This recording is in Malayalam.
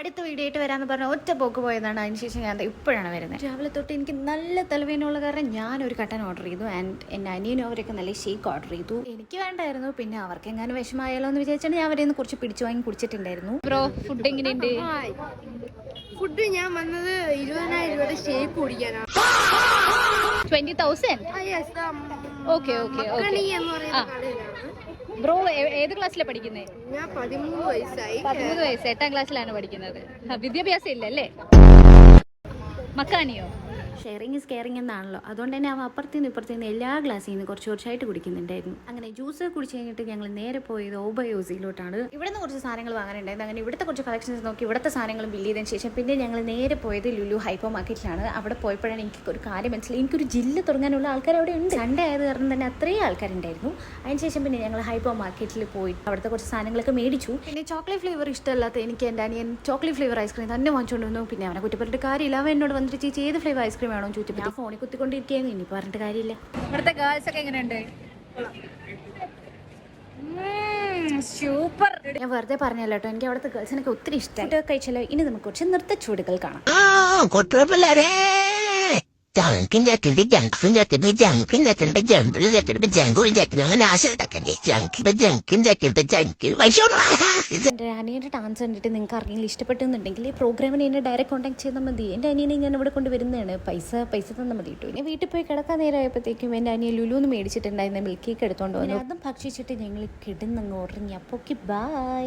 അടുത്ത വീഡിയോ ആയിട്ട് വരാമെന്ന് പറഞ്ഞ ഒറ്റ പോക്ക് പോയതാണ്. അതിനുശേഷം ഞാൻ ഇപ്പോഴാണ് വരുന്നത്. രാവിലെ തൊട്ട് എനിക്ക് നല്ല തലവേദനയുള്ള കാരണം ഞാനൊരു കട്ടൻ ഓർഡർ ചെയ്തു. ആൻഡ് എൻ്റെ അനിയനും അവരൊക്കെ നല്ല ഷേക്ക് ഓർഡർ ചെയ്തു. എനിക്ക് വേണ്ടായിരുന്നു, പിന്നെ അവർക്ക് എങ്ങാനും വിഷമമായാലോ എന്ന് വിചാരിച്ചാണ് ഞാൻ അവരെ കുറച്ച് പിടിച്ചു വാങ്ങി കുടിച്ചിട്ടുണ്ടായിരുന്നു. ബ്രോ, ഫുഡ് എങ്ങനെയുണ്ട്? ഫുഡ് ഞാൻ വന്നത് 20,000 രൂപയുടെ ഷേക്ക് കുടിക്കാനാണ്. 20,000? Okay okay okay. ബ്രോ ഏത് ക്ലാസ്സിലാണ് പഠിക്കുന്നത്? ഞാൻ 13 വയസ്സായി. 13 വയസ്സ്, 8ാം ക്ലാസ്സിലാണ് പഠിക്കുന്നത്. വിദ്യാഭ്യാസം ഇല്ലല്ലേ? മക്കാനിയോ? ഷെയറിങ് ഇസ് കെയറിങ് എന്നാണല്ലോ. അതുകൊണ്ട് തന്നെ അവൻ അപ്പുറത്തുനിന്ന് ഇപ്പുറത്തുനിന്ന് എല്ലാ ഗ്ലാസ്സിൽ നിന്ന് കുറച്ച് കുറച്ചായിട്ട് കുടിക്കുന്നുണ്ടായിരുന്നു. അങ്ങനെ ജ്യൂസ് കുടിച്ച് കഴിഞ്ഞിട്ട് ഞങ്ങൾ നേരെ പോയത് ഓബയോസിയിലോട്ടാണ്. ഇവിടുന്ന് കുറച്ച് സാധനങ്ങൾ വാങ്ങാനുണ്ടായിരുന്നു. അങ്ങനെ ഇവിടുത്തെ കുറച്ച് കളക്ഷൻസ് നോക്കി ഇവിടുത്തെ സാധനങ്ങൾ ബില്ല് ചെയ്തതിന് ശേഷം പിന്നെ ഞങ്ങൾ നേരെ പോയത് ലുലു ഹൈപ്പർ മാർക്കറ്റിലാണ്. അവിടെ പോയപ്പോഴാണ് എനിക്ക് ഒരു കാര്യം മനസ്സിലായി. എനിക്കൊരു ജില്ല തുടങ്ങാനുള്ള ആൾക്കാർ അവിടെ ഉണ്ട്. സൺഡേ ആയത് കാരണം തന്നെ അത്രയും ആൾക്കാരുണ്ടായിരുന്നു. അതിനുശേഷം പിന്നെ ഞങ്ങൾ ഹൈപ്പർ മാർക്കറ്റിൽ പോയി അവിടുത്തെ കുറച്ച് സാധനങ്ങളൊക്കെ മേടിച്ചു. പിന്നെ ചോക്ലേറ്റ് ഫ്ലേവർ ഇഷ്ടമല്ലാത്ത എനിക്ക് എൻ്റെ അനിയൻ ചോക്ലേറ്റ് ഫ്ലേവർ ഐസ്ക്രീം തന്നെ വാങ്ങിച്ചുകൊണ്ട് വന്നു. പിന്നെ അവനെ കുറ്റപ്പെട്ടിട്ട് കാര്യമില്ല. അവൻ എന്നോട് വന്നിട്ട് ചേച്ചി ഏത് ഫ്ലേവർ ഐസ്ക്രീം വേണോ ചോദിച്ചപ്പോൾ ഞാൻ ഫോണിൽ കുത്തിക്കൊണ്ടിരിക്കുകയായിരുന്നു. ഇനി പറഞ്ഞിട്ട് കാര്യമില്ല. ഇവിടുത്തെ ഗേൾസ് ഒക്കെ എങ്ങനെയുണ്ട്? സൂപ്പർ. ഞാൻ വെറുതെ പറഞ്ഞല്ലോ കേട്ടോ, എനിക്ക് അവിടുത്തെ ഗേൾസിനൊക്കെ ഒത്തിരി ഇഷ്ടമായി. കഴിച്ചല്ലോ. ഇനി നമുക്ക് കുറച്ച് നൃത്തച്ചുവടുകൾ കാണാം. എൻ്റെ അനിയൻ്റെ ഡാൻസ് കണ്ടിട്ട് നിങ്ങൾക്ക് ആർക്കെങ്കിലും ഇഷ്ടപ്പെട്ടെന്നുണ്ടെങ്കിൽ ഈ പ്രോഗ്രാമിന് എന്നെ ഡയറക്റ്റ് കോൺടാക്ട് ചെയ്താൽ മതി. എൻ്റെ അനിയനെ ഞാൻ ഇവിടെ കൊണ്ടുവരുന്നതാണ്. പൈസ തന്നാൽ മതി കേട്ടോ. ഞാൻ വീട്ടിൽ പോയി കിടക്കാൻ നേരമായപ്പോഴത്തേക്കും എൻ്റെ അനിയൻ ലുലുന്ന് മേടിച്ചിട്ടുണ്ടായിരുന്ന മിൽക്ക് കേക്ക് എടുത്തോണ്ട് വന്നു. അതും ഭക്ഷിച്ചിട്ട് ഞങ്ങൾ കിടന്നങ്ങ് ഉറങ്ങി. അപ്പോൾ ഓക്കെ, ബൈ.